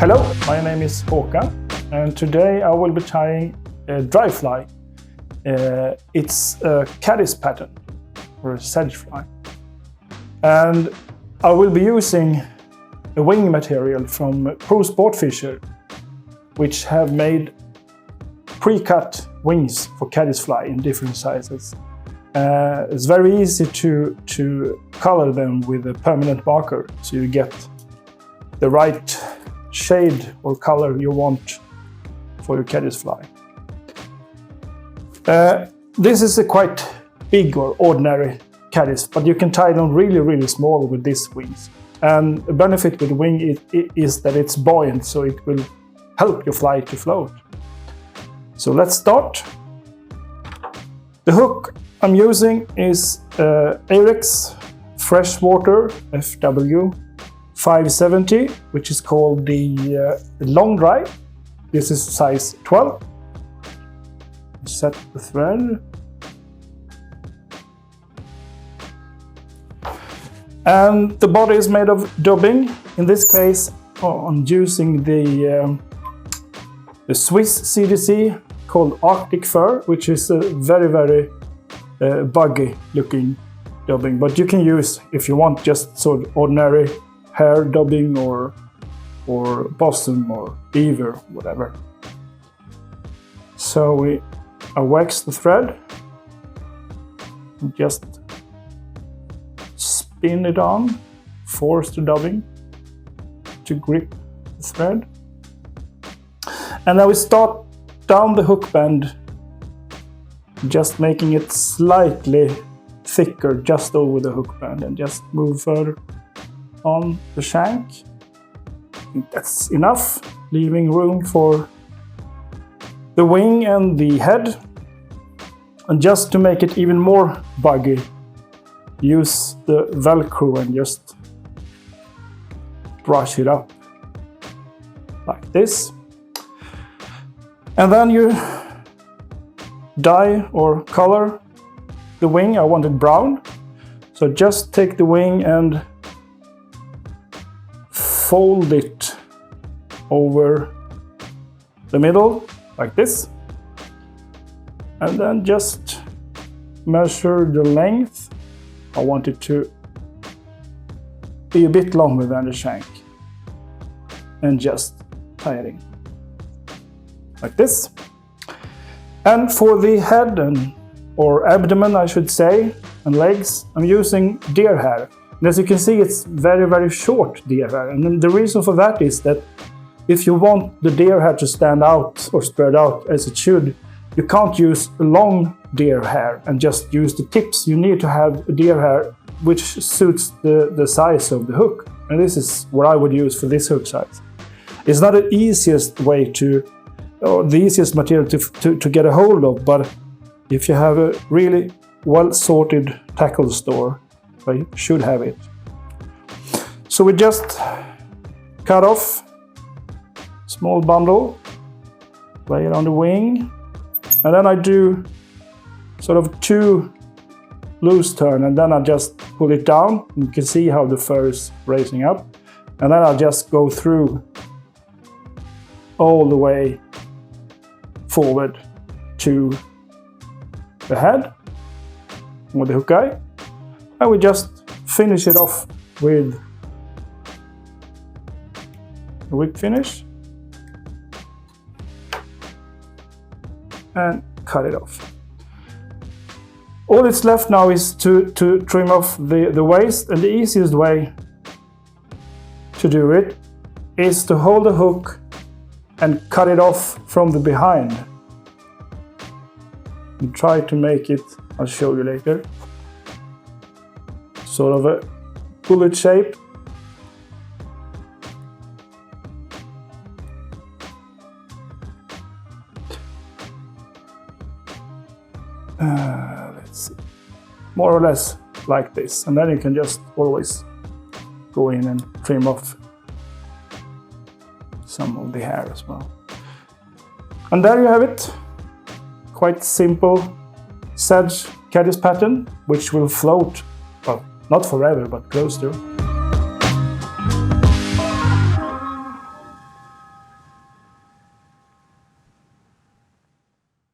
Hello, my name is Håkan, and today I will be tying a dry fly. It's a caddis pattern, or a sedge fly. And I will be using a wing material from Pro Sportfisher, which have made pre-cut wings for caddis fly in different sizes. It's very easy to color them with a permanent marker, so you get the right shade or color you want for your caddis fly. This is a quite big or ordinary caddis, but you can tie them really small with these wings. And the benefit with the wing is that it's buoyant, so it will help your fly to float. So let's start. The hook I'm using is Ahrex freshwater FW 570, which is called the long dry. This is size 12. Set the thread. And the body is made of dubbing. In this case, I'm using the Swiss CDC called Artic fur, which is a very buggy looking dubbing. But you can use, if you want, just sort of ordinary hair dubbing or possum or beaver, whatever. So I wax the thread and just spin it on, force the dubbing to grip the thread. And then we start down the hook bend, just making it slightly thicker just over the hook bend, and just move further on the shank. I think that's enough, leaving room for the wing and the head. And just to make it even more buggy, use the Velcro and just brush it up like this. And then you dye or color the wing. I wanted brown, so just take the wing and fold it over the middle like this, and then just measure the length. I want it to be a bit longer than the shank, and just tie it in like this. And for the head or abdomen, I should say, and legs, I'm using Deerhair. And as you can see, it's very short Deerhair. And the reason for that is that if you want the Deerhair to stand out or spread out as it should, you can't use a long Deerhair and just use the tips. You need to have a Deerhair which suits the size of the hook. And this is what I would use for this hook size. It's not the easiest way or the easiest material to get a hold of, but if you have a really well-sorted tackle store, you should have it. So we just cut off a small bundle, lay it on the wing, and then I do sort of 2 loose turn, and then I just pull it down. You can see how the fur is raising up, and then I'll just go through all the way forward to the head with the hook eye, and we just finish it off with a whip finish and cut it off. All that's left now is to trim off the waist, and the easiest way to do it is to hold the hook and cut it off from the behind. And try to make it, I'll show you later, sort of a bullet shape. Let's see, more or less like this, and then you can just always go in and trim off some of the hair as well. And there you have it. Quite simple sedge caddis pattern, which will float, well, not forever, but close to.